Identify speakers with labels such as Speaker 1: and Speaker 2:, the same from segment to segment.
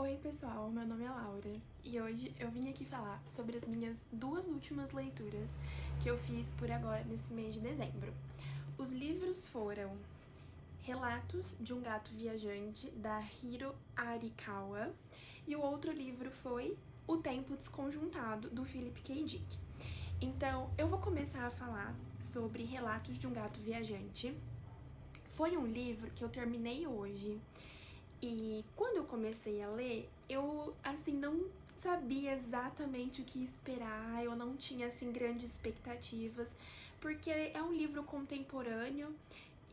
Speaker 1: Oi pessoal, meu nome é Laura e hoje eu vim aqui falar sobre as minhas duas últimas leituras que eu fiz por agora nesse mês de dezembro. Os livros foram Relatos de um Gato Viajante, da Hiro Arikawa, e o outro livro foi O Tempo Desconjuntado, do Philip K. Dick. Então, eu vou começar a falar sobre Relatos de um Gato Viajante. Foi um livro que eu terminei hoje. E quando eu comecei a ler, eu, assim, não sabia exatamente o que esperar, eu não tinha, assim, grandes expectativas, porque é um livro contemporâneo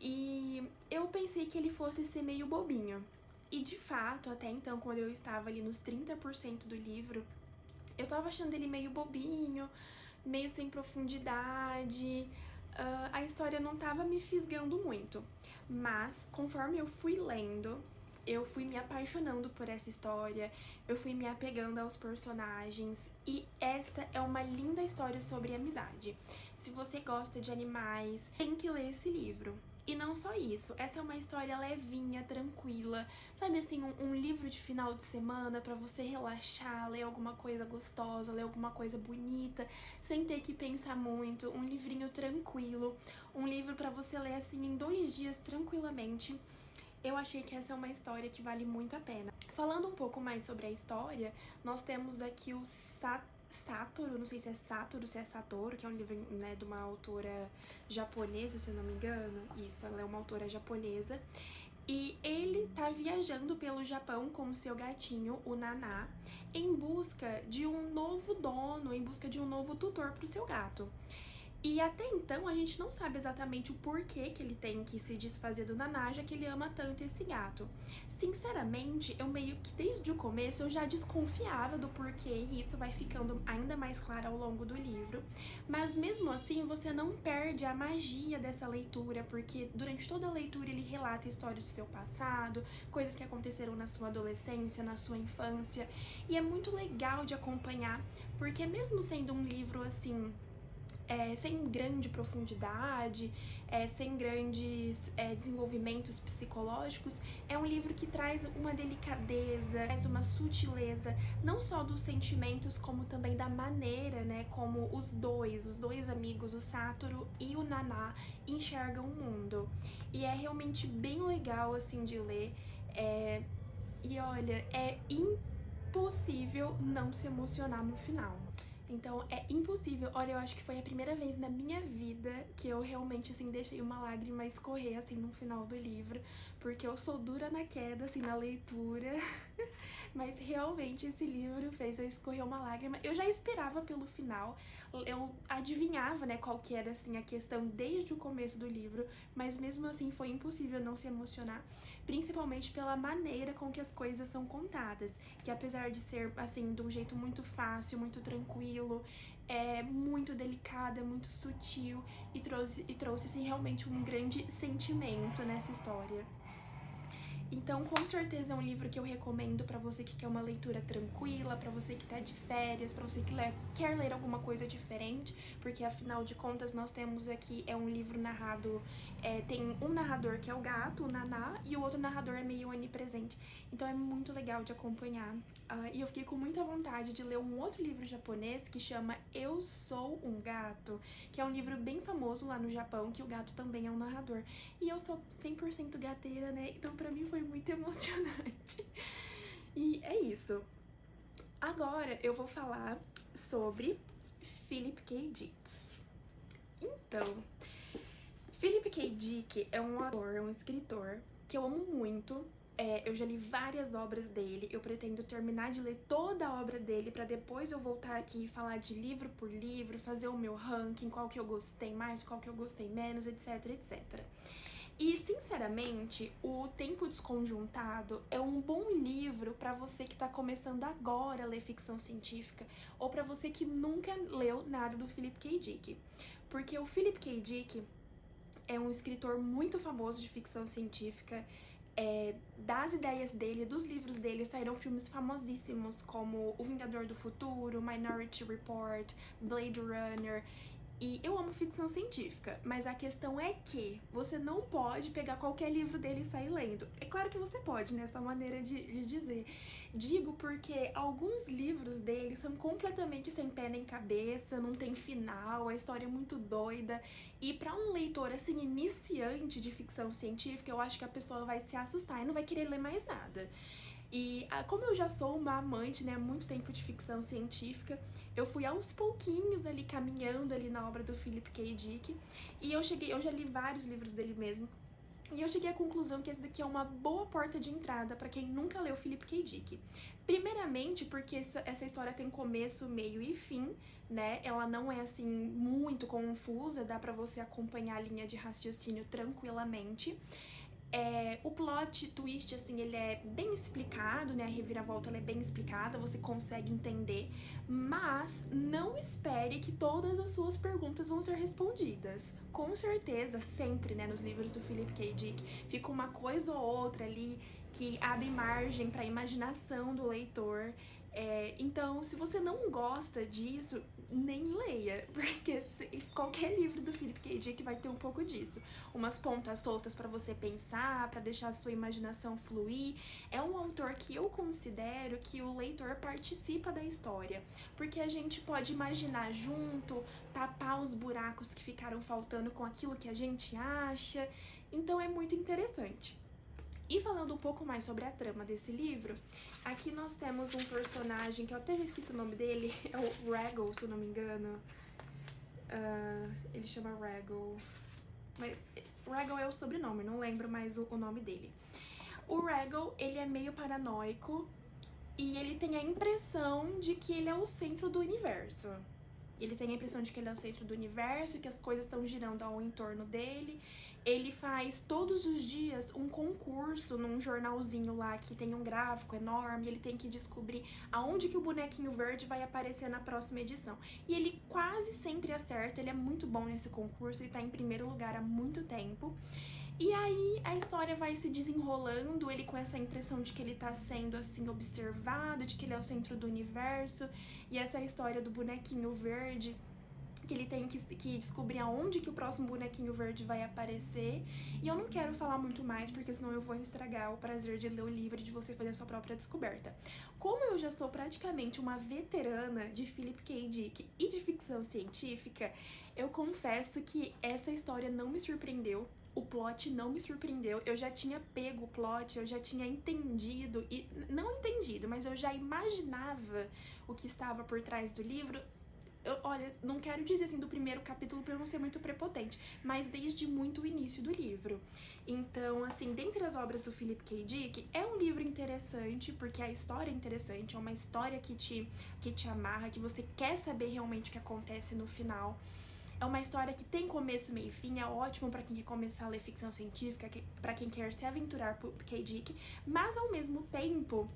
Speaker 1: e eu pensei que ele fosse ser meio bobinho. E, de fato, até então, quando eu estava ali nos 30% do livro, eu tava achando ele meio bobinho, meio sem profundidade, a história não tava me fisgando muito. Mas, conforme eu fui lendo, eu fui me apaixonando por essa história, eu fui me apegando aos personagens, e esta é uma linda história sobre amizade. Se você gosta de animais, tem que ler esse livro. E não só isso, essa é uma história levinha, tranquila, sabe assim, um livro de final de semana pra você relaxar, ler alguma coisa gostosa, ler alguma coisa bonita, sem ter que pensar muito, um livrinho tranquilo, um livro pra você ler assim em 2 dias tranquilamente. Eu achei que essa é uma história que vale muito a pena. Falando um pouco mais sobre a história, nós temos aqui o Satoru, não sei se é Satoru, se é Satoru, que é um livro, né, de uma autora japonesa, se eu não me engano. Isso, ela é uma autora japonesa. E ele tá viajando pelo Japão com o seu gatinho, o Naná, em busca de um novo dono, em busca de um novo tutor pro seu gato. E até então a gente não sabe exatamente o porquê que ele tem que se desfazer do Naná, já que ele ama tanto esse gato. Sinceramente, eu meio que desde o começo eu já desconfiava do porquê, e isso vai ficando ainda mais claro ao longo do livro. Mas mesmo assim, você não perde a magia dessa leitura, porque durante toda a leitura ele relata a história do seu passado, coisas que aconteceram na sua adolescência, na sua infância, e é muito legal de acompanhar, porque mesmo sendo um livro assim, sem grande profundidade, sem grandes desenvolvimentos psicológicos, é um livro que traz uma delicadeza, traz uma sutileza, não só dos sentimentos, como também da maneira, né, como os dois amigos, o Satoru e o Naná, enxergam o mundo. E é realmente bem legal, assim, de ler, e olha, é impossível não se emocionar no final. Então é impossível. Olha, eu acho que foi a primeira vez na minha vida que eu realmente, assim, deixei uma lágrima escorrer, assim, no final do livro, porque eu sou dura na queda, assim, na leitura, mas realmente esse livro fez eu escorrer uma lágrima. Eu já esperava pelo final, eu adivinhava, né, qual que era, assim, a questão desde o começo do livro, mas mesmo assim foi impossível não se emocionar, principalmente pela maneira com que as coisas são contadas, que apesar de ser, assim, de um jeito muito fácil, muito tranquilo, é muito delicada, muito sutil, e trouxe assim, realmente um grande sentimento nessa história. Então, com certeza é um livro que eu recomendo pra você que quer uma leitura tranquila, pra você que tá de férias, pra você que quer ler alguma coisa diferente, porque afinal de contas nós temos aqui, um livro narrado, tem um narrador que é o gato, o Naná, e o outro narrador é meio onipresente. Então é muito legal de acompanhar. E eu fiquei com muita vontade de ler um outro livro japonês que chama Eu Sou um Gato, que é um livro bem famoso lá no Japão, que o gato também é um narrador. E eu sou 100% gateira, né? Então pra mim foi muito emocionante. E é isso. Agora eu vou falar sobre Philip K. Dick. Então, Philip K. Dick é um autor, um escritor que eu amo muito. Eu já li várias obras dele, eu pretendo terminar de ler toda a obra dele pra depois eu voltar aqui e falar de livro por livro, fazer o meu ranking, qual que eu gostei mais, qual que eu gostei menos, etc, etc. E, sinceramente, O Tempo Desconjuntado é um bom livro pra você que tá começando agora a ler ficção científica, ou pra você que nunca leu nada do Philip K. Dick. Porque o Philip K. Dick é um escritor muito famoso de ficção científica. Das ideias dele, dos livros dele, saíram filmes famosíssimos como O Vingador do Futuro, Minority Report, Blade Runner. E eu amo ficção científica, mas a questão é que você não pode pegar qualquer livro dele e sair lendo. É claro que você pode, né? Essa maneira de dizer. Digo porque alguns livros dele são completamente sem pé nem cabeça, não tem final, a história é muito doida. E pra um leitor, assim, iniciante de ficção científica, eu acho que a pessoa vai se assustar e não vai querer ler mais nada. E como eu já sou uma amante, né, há muito tempo de ficção científica, eu fui aos pouquinhos ali, caminhando ali na obra do Philip K. Dick, e eu já li vários livros dele mesmo, e eu cheguei à conclusão que esse daqui é uma boa porta de entrada para quem nunca leu Philip K. Dick. Primeiramente porque essa história tem começo, meio e fim, né? Ela não é assim muito confusa, dá pra você acompanhar a linha de raciocínio tranquilamente. O plot twist, assim, ele é bem explicado, né? A reviravolta ela é bem explicada, você consegue entender, mas não espere que todas as suas perguntas vão ser respondidas. Com certeza, sempre, né, nos livros do Philip K. Dick, fica uma coisa ou outra ali que abre margem para a imaginação do leitor. Então, se você não gosta disso, nem leia, porque qualquer livro do Philip K. Dick vai ter um pouco disso. Umas pontas soltas para você pensar, para deixar a sua imaginação fluir. É um autor que eu considero que o leitor participa da história, porque a gente pode imaginar junto, tapar os buracos que ficaram faltando com aquilo que a gente acha. Então é muito interessante. E falando um pouco mais sobre a trama desse livro, aqui nós temos um personagem que eu até já esqueci o nome dele, é o Regal, se eu não me engano. Ele chama Regal. Mas Regal é o sobrenome, não lembro mais o nome dele. O Regal, ele é meio paranoico e ele tem a impressão de que ele é o centro do universo. Ele tem a impressão de que ele é o centro do universo, que as coisas estão girando ao entorno dele. Ele faz todos os dias um concurso num jornalzinho lá que tem um gráfico enorme, ele tem que descobrir aonde que o bonequinho verde vai aparecer na próxima edição. E ele quase sempre acerta, ele é muito bom nesse concurso, ele tá em primeiro lugar há muito tempo. E aí a história vai se desenrolando, ele com essa impressão de que ele tá sendo assim observado, de que ele é o centro do universo, e essa história do bonequinho verde, que ele tem que descobrir aonde que o próximo bonequinho verde vai aparecer. E eu não quero falar muito mais, porque senão eu vou estragar o prazer de ler o livro e de você fazer a sua própria descoberta. Como eu já sou praticamente uma veterana de Philip K. Dick e de ficção científica, eu confesso que essa história não me surpreendeu. O plot não me surpreendeu, eu já tinha pego o plot, eu já tinha entendido, e não entendido, mas eu já imaginava o que estava por trás do livro. Olha, não quero dizer assim do primeiro capítulo pra eu não ser muito prepotente, mas desde muito o início do livro. Então, assim, dentre as obras do Philip K. Dick, é um livro interessante, porque a história é interessante, é uma história que te amarra, que você quer saber realmente o que acontece no final. É uma história que tem começo, meio e fim, é ótimo pra quem quer começar a ler ficção científica, pra quem quer se aventurar por K. Dick, mas ao mesmo tempo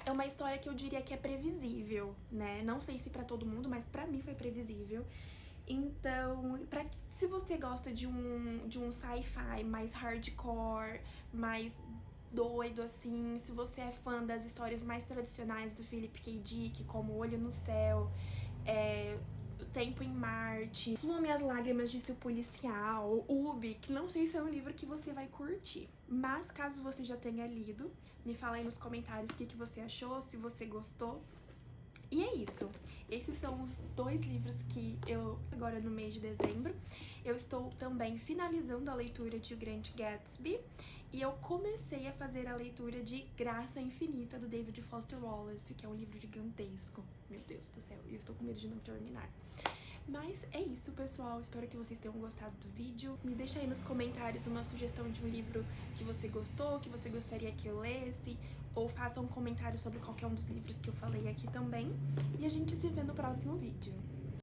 Speaker 1: é uma história que eu diria que é previsível, né? Não sei se pra todo mundo, mas pra mim foi previsível. Então, se você gosta de um sci-fi mais hardcore, mais doido, assim, se você é fã das histórias mais tradicionais do Philip K. Dick, como Olho no Céu, O Tempo em Marte, Flume as Lágrimas, disse o Policial, Ubi, que não sei se é um livro que você vai curtir, mas caso você já tenha lido, me fala aí nos comentários o que você achou, se você gostou. E é isso. Esses são os 2 livros que eu, agora no mês de dezembro, eu estou também finalizando a leitura de O Grande Gatsby e eu comecei a fazer a leitura de Graça Infinita, do David Foster Wallace, que é um livro gigantesco. Meu Deus do céu, eu estou com medo de não terminar. Mas é isso, pessoal. Espero que vocês tenham gostado do vídeo. Me deixa aí nos comentários uma sugestão de um livro que você gostou, que você gostaria que eu lesse, ou faça um comentário sobre qualquer um dos livros que eu falei aqui também. E a gente se vê no próximo vídeo.